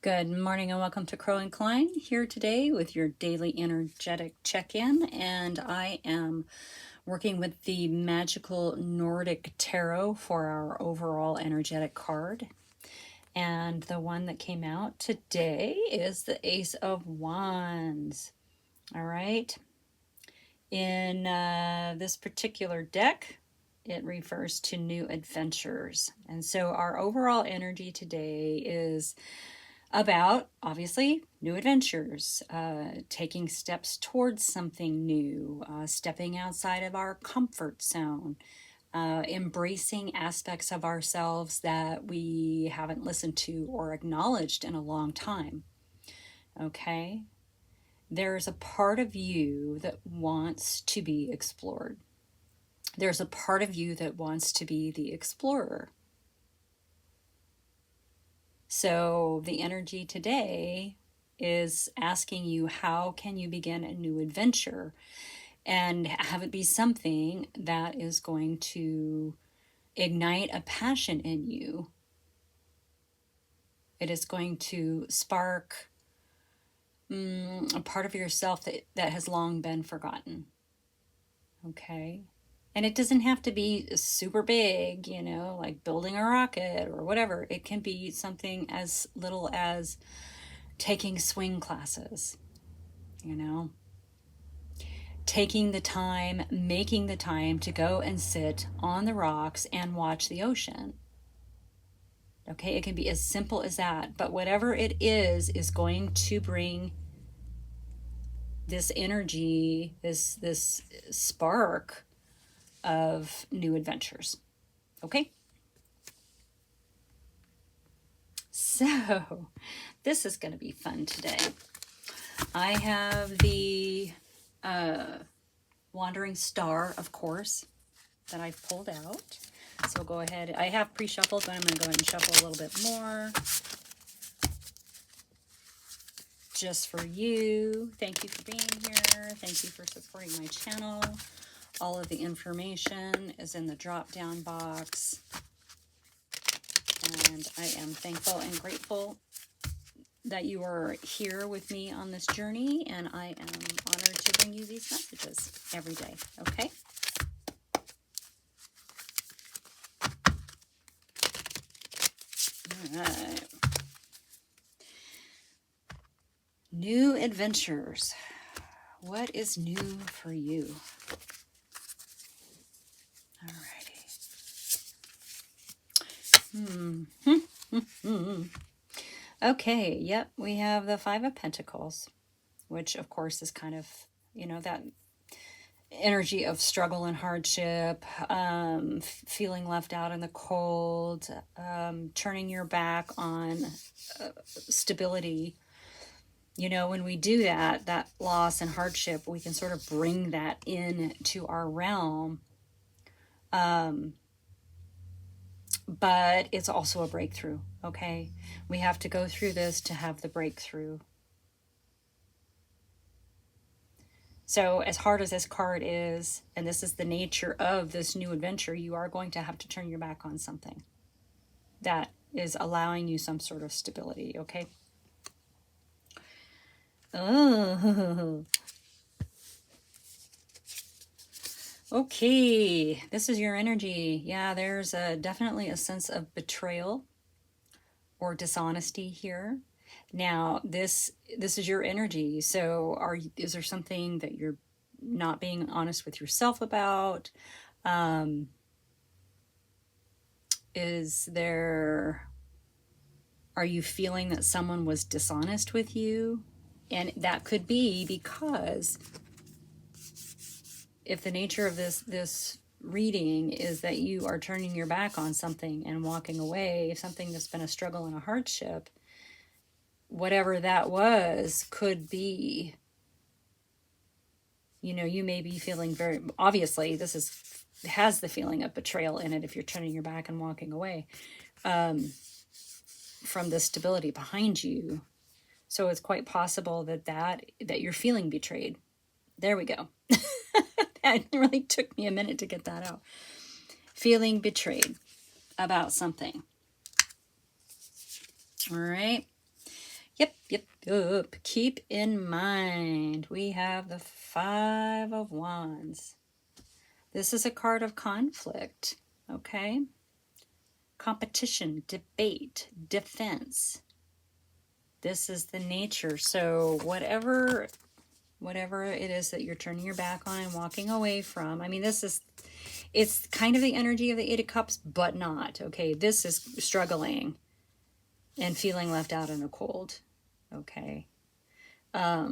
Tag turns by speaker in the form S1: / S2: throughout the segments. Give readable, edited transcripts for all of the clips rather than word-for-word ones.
S1: Good morning and welcome to Crow and Klein here today with your daily energetic check-in. And I am working with the Magical Nordic Tarot for our overall energetic card. And the one that came out today is the Ace of Wands. All right. In this particular deck, it refers to new adventures. And so our overall energy today is about, obviously, new adventures, taking steps towards something new, stepping outside of our comfort zone, embracing aspects of ourselves that we haven't listened to or acknowledged in a long time. Okay? There's a part of you that wants to be explored. There's a part of you that wants to be the explorer. So the energy today is asking you, how can you begin a new adventure and have it be something that is going to ignite a passion in you? It is going to spark a part of yourself that has long been forgotten. Okay? And it doesn't have to be super big, like building a rocket or whatever. It can be something as little as taking swing classes, taking the time, making the time to go and sit on the rocks and watch the ocean. Okay, it can be as simple as that, but whatever it is going to bring this energy, this spark of new adventures. Okay? So, this is going to be fun today. I have the Wandering Star, of course, that I've pulled out. So go ahead. I have pre-shuffled, but I'm going to go ahead and shuffle a little bit more. Just for you. Thank you for being here. Thank you for supporting my channel. All of the information is in the drop-down box. And I am thankful and grateful that you are here with me on this journey, and I am honored to bring you these messages every day, okay? All right. New adventures. What is new for you? Alrighty. Okay, yep, we have the Five of Pentacles, which of course is kind of, that energy of struggle and hardship, feeling left out in the cold, turning your back on stability. When we do that loss and hardship, we can sort of bring that into our realm. But it's also a breakthrough, okay? We have to go through this to have the breakthrough. So as hard as this card is, and this is the nature of this new adventure, you are going to have to turn your back on something that is allowing you some sort of stability, okay? Oh. Okay, this is your energy. Yeah, there's definitely a sense of betrayal or dishonesty here. Now, this is your energy. So is there something that you're not being honest with yourself about? Are you feeling that someone was dishonest with you? And that could be because if the nature of this reading is that you are turning your back on something and walking away, something that's been a struggle and a hardship, whatever that was could be, you may be feeling very, obviously this has the feeling of betrayal in it if you're turning your back and walking away from the stability behind you. So it's quite possible that you're feeling betrayed. There we go. It really took me a minute to get that out. Feeling betrayed about something. All right. Yep. Keep in mind, we have the Five of Wands. This is a card of conflict, okay? Competition, debate, defense. This is the nature. So whatever it is that you're turning your back on and walking away from, I mean, it's kind of the energy of the Eight of Cups, but not, okay? This is struggling and feeling left out in the cold, okay? I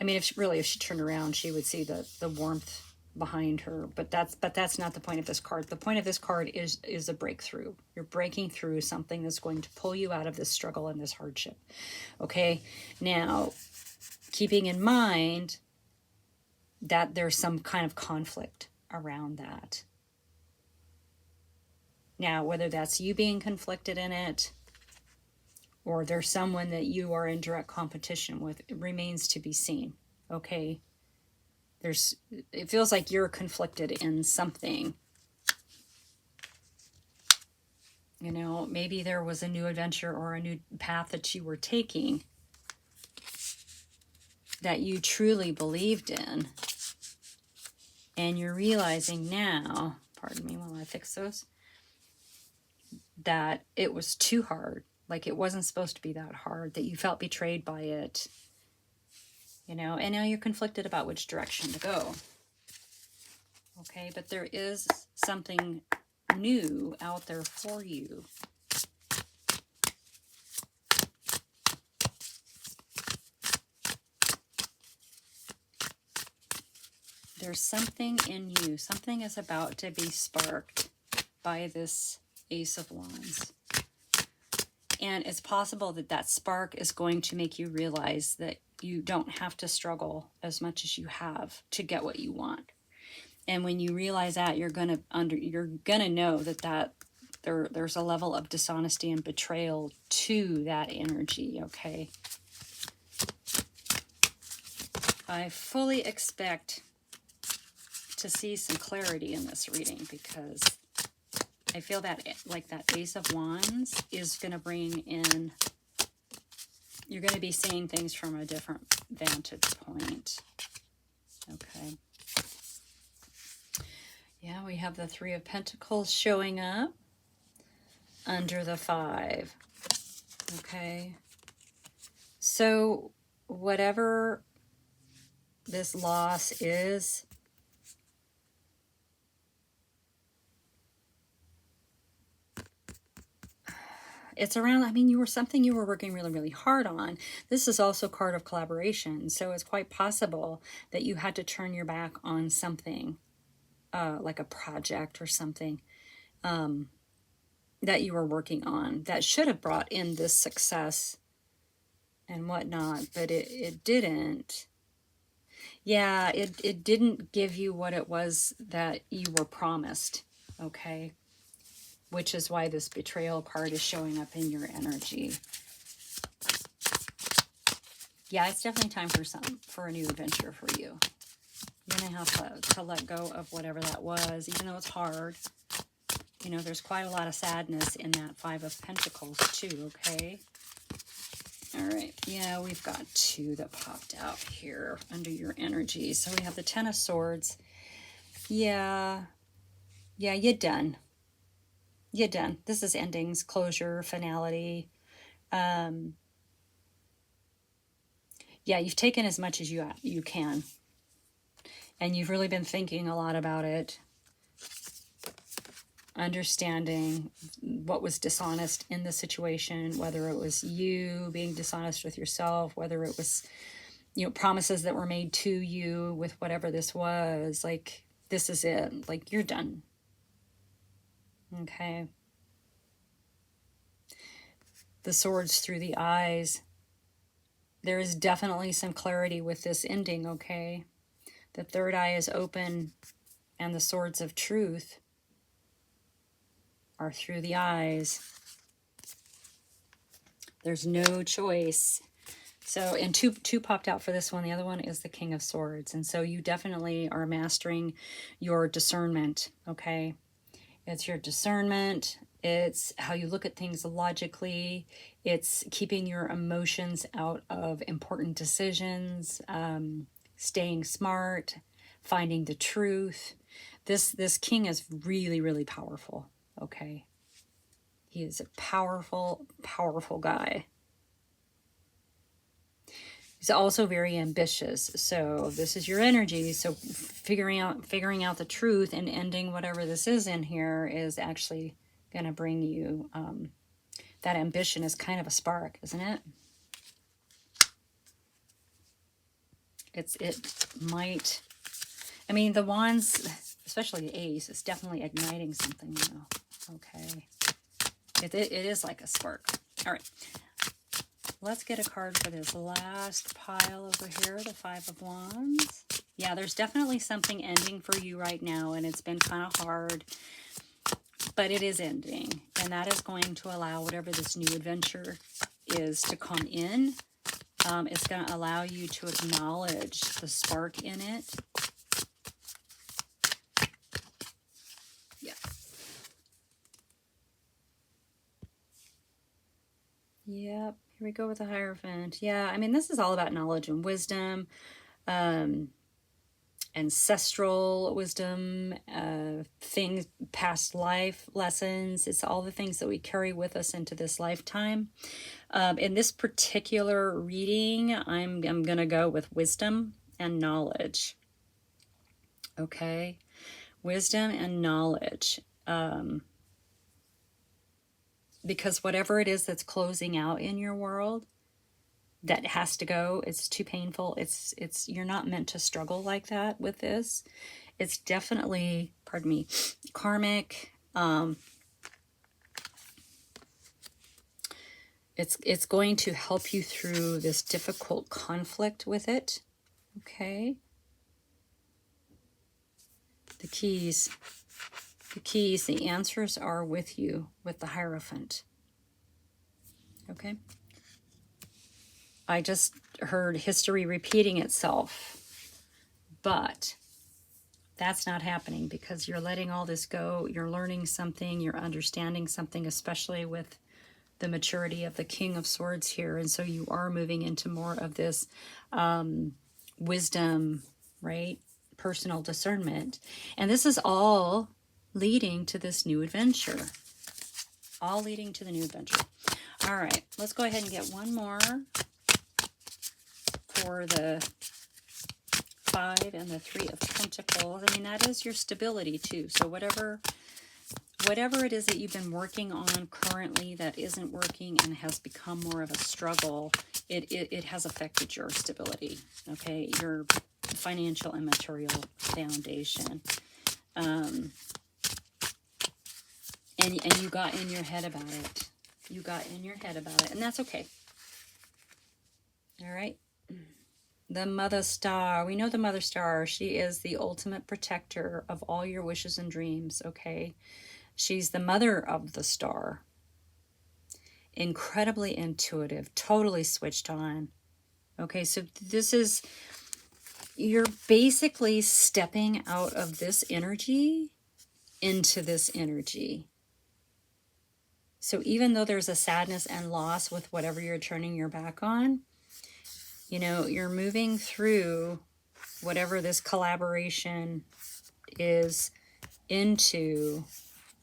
S1: mean, if she turned around, she would see the warmth behind her, but that's not the point of this card. The point of this card is a breakthrough. You're breaking through something that's going to pull you out of this struggle and this hardship. Okay, now keeping in mind that there's some kind of conflict around that. Now, whether that's you being conflicted in it, or there's someone that you are in direct competition with, it remains to be seen. Okay, it feels like you're conflicted in something. You know, maybe there was a new adventure or a new path that you were taking that you truly believed in, and you're realizing now, pardon me while I fix those, that it was too hard. Like it wasn't supposed to be that hard, that you felt betrayed by it, you know, and now you're conflicted about which direction to go. Okay, but there is something new out there for you. There's something in you. Something is about to be sparked by this Ace of Wands. And it's possible that that spark is going to make you realize that you don't have to struggle as much as you have to get what you want. And when you realize that, you're gonna know that there's a level of dishonesty and betrayal to that energy. Okay. I fully expect to see some clarity in this reading, because I feel that like that Ace of Wands is going to bring in, you're going to be seeing things from a different vantage point. Okay. Yeah, we have the Three of Pentacles showing up under the Five. Okay. So whatever this loss is, it's around, I mean, you were working really, really hard on. This is also a card of collaboration. So it's quite possible that you had to turn your back on something, like a project or something that you were working on that should have brought in this success and whatnot, but it didn't. Yeah, it didn't give you what it was that you were promised, okay? Which is why this betrayal card is showing up in your energy. Yeah, it's definitely time for a new adventure for you. You're going to have to let go of whatever that was, even though it's hard. You know, there's quite a lot of sadness in that Five of Pentacles too, okay? All right, yeah, we've got two that popped out here under your energy. So we have the Ten of Swords. Yeah, you're done. You're done. This is endings, closure, finality. Yeah, you've taken as much as you can. And you've really been thinking a lot about it. Understanding what was dishonest in the situation, whether it was you being dishonest with yourself, whether it was, you know, promises that were made to you with whatever this was. Like, this is it. Like, you're done. Okay. The swords through the eyes. There is definitely some clarity with this ending, okay? The third eye is open, and the swords of truth are through the eyes. There's no choice. So, and two popped out for this one. The other one is the King of Swords. And so you definitely are mastering your discernment, okay? It's your discernment. It's how you look at things logically. It's keeping your emotions out of important decisions, staying smart, finding the truth. This king is really, really powerful. Okay. He is a powerful, powerful guy. He's also very ambitious. So this is your energy. So figuring out the truth and ending whatever this is in here is actually going to bring you that ambition is kind of a spark, isn't it? It might. I mean, the wands, especially the ace, is definitely igniting something. Okay, it is like a spark. All right. Let's get a card for this last pile over here, the Five of Wands. Yeah, there's definitely something ending for you right now, and it's been kind of hard, but it is ending, and that is going to allow whatever this new adventure is to come in. It's going to allow you to acknowledge the spark in it. Yeah. Yep. Here we go with the Hierophant. Yeah, I mean, this is all about knowledge and wisdom, ancestral wisdom, things, past life lessons. It's all the things that we carry with us into this lifetime. In this particular reading, I'm going to go with wisdom and knowledge. Okay? Wisdom and knowledge. Because whatever it is that's closing out in your world, that has to go. It's too painful. It's you're not meant to struggle like that with this. It's definitely, pardon me, karmic. It's going to help you through this difficult conflict with it. Okay. The keys, the answers are with you with the Hierophant. Okay. I just heard history repeating itself, but that's not happening because you're letting all this go. You're learning something, you're understanding something, especially with the maturity of the King of Swords here. And so you are moving into more of this wisdom, right? Personal discernment. And this is all leading to this new adventure. All leading to the new adventure. All right, let's go ahead and get one more for the 5 and the 3 of Pentacles. I mean, that is your stability too. So whatever it is that you've been working on currently that isn't working and has become more of a struggle, it has affected your stability, okay? Your financial and material foundation. And you got in your head about it. You got in your head about it, and that's okay. All right. The Mother Star. We know the Mother Star. She is the ultimate protector of all your wishes and dreams, okay? She's the mother of the star. Incredibly intuitive, totally switched on. Okay, so this is, you're basically stepping out of this energy into this energy. So even though there's a sadness and loss with whatever you're turning your back on, you know, you're moving through whatever this collaboration is into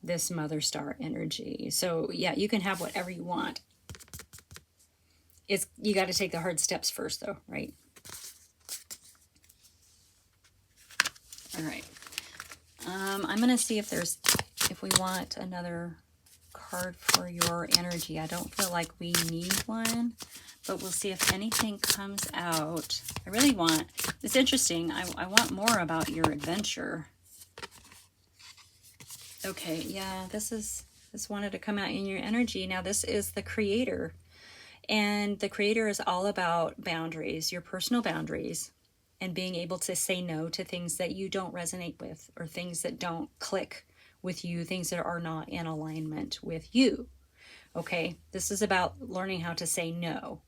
S1: this Mother Star energy. So yeah, you can have whatever you want. You got to take the hard steps first though, right? All right. I'm going to see if we want another card for your energy. I don't feel like we need one, but we'll see if anything comes out. I really want, it's interesting. I want more about your adventure. Okay, yeah, this wanted to come out in your energy. Now this is the Creator. And the Creator is all about boundaries, your personal boundaries, and being able to say no to things that you don't resonate with, or things that don't click with you, things that are not in alignment with you. Okay, this is about learning how to say no.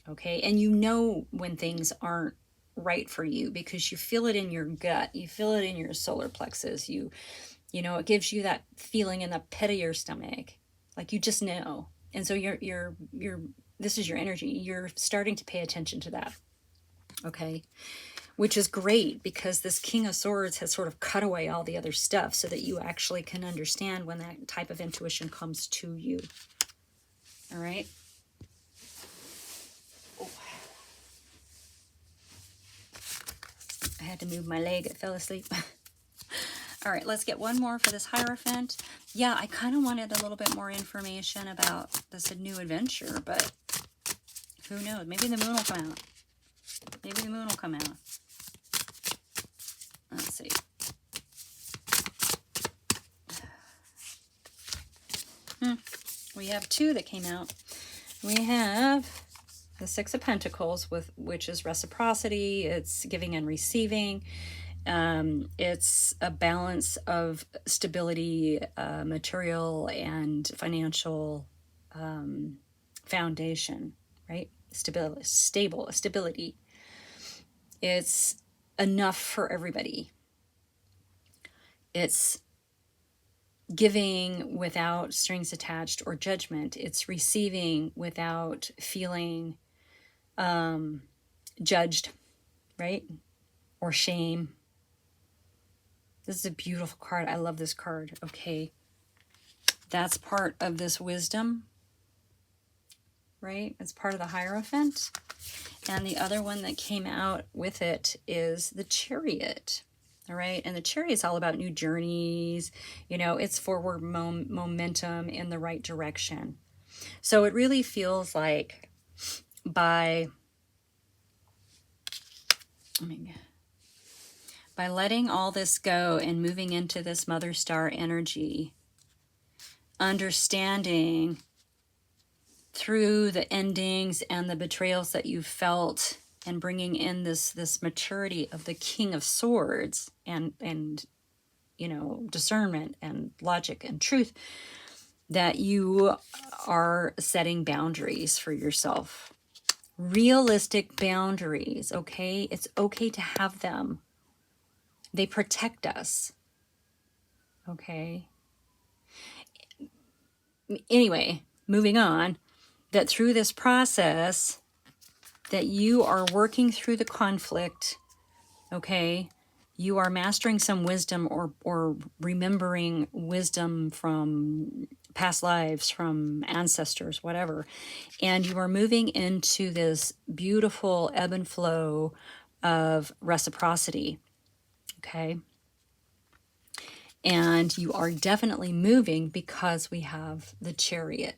S1: Okay, and you know when things aren't right for you because you feel it in your gut, you feel it in your solar plexus, you You know, it gives you that feeling in the pit of your stomach, like you just know. And so this is your energy. You're starting to pay attention to that. Okay. Which is great because this King of Swords has sort of cut away all the other stuff so that you actually can understand when that type of intuition comes to you. All right. Oh. I had to move my leg. It fell asleep. All right, let's get one more for this Hierophant. Yeah, I kind of wanted a little bit more information about this new adventure, but who knows? Maybe the moon will come out. Maybe the moon will come out. Let's see. We have two that came out. We have the Six of Pentacles, which is reciprocity. It's giving and receiving. It's a balance of stability, material and financial foundation, right? Stability. It's enough for everybody. It's giving without strings attached or judgment. It's receiving without feeling judged, right? Or shame. This is a beautiful card. I love this card. Okay. That's part of this wisdom, right? It's part of the Hierophant. And the other one that came out with it is the Chariot. All right. And the Chariot's all about new journeys. You know, it's forward momentum in the right direction. So it really feels like by letting all this go and moving into this Mother Star energy, understanding through the endings and the betrayals that you felt, and bringing in this maturity of the King of Swords and you know, discernment and logic and truth, that you are setting boundaries for yourself. Realistic boundaries, okay? It's okay to have them. They protect us, okay? Anyway, moving on, that through this process that you are working through the conflict, okay, you are mastering some wisdom or remembering wisdom from past lives, from ancestors, whatever. And you are moving into this beautiful ebb and flow of reciprocity, okay? And you are definitely moving because we have the Chariot.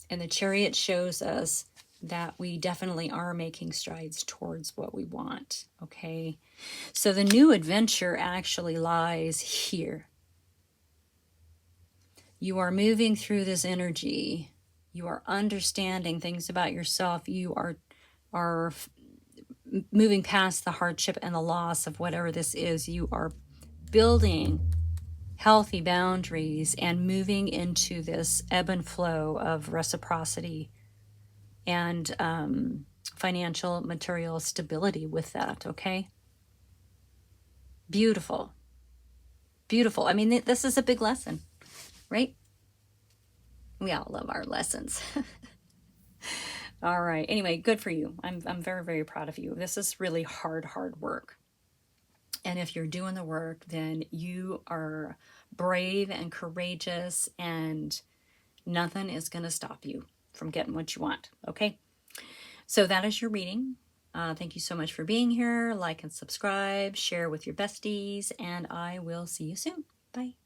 S1: And the Chariot shows us that we definitely are making strides towards what we want, okay? So the new adventure actually lies here. You are moving through this energy. You are understanding things about yourself. You are moving past the hardship and the loss of whatever this is. You are building healthy boundaries and moving into this ebb and flow of reciprocity and financial, material stability with that, okay? Beautiful. Beautiful. I mean, this is a big lesson, right? We all love our lessons. All right. Anyway, good for you. I'm very, very proud of you. This is really hard work. And if you're doing the work, then you are brave and courageous, and nothing is going to stop you from getting what you want, okay? So that is your reading. Thank you so much for being here. Like and subscribe, share with your besties, and I will see you soon. Bye.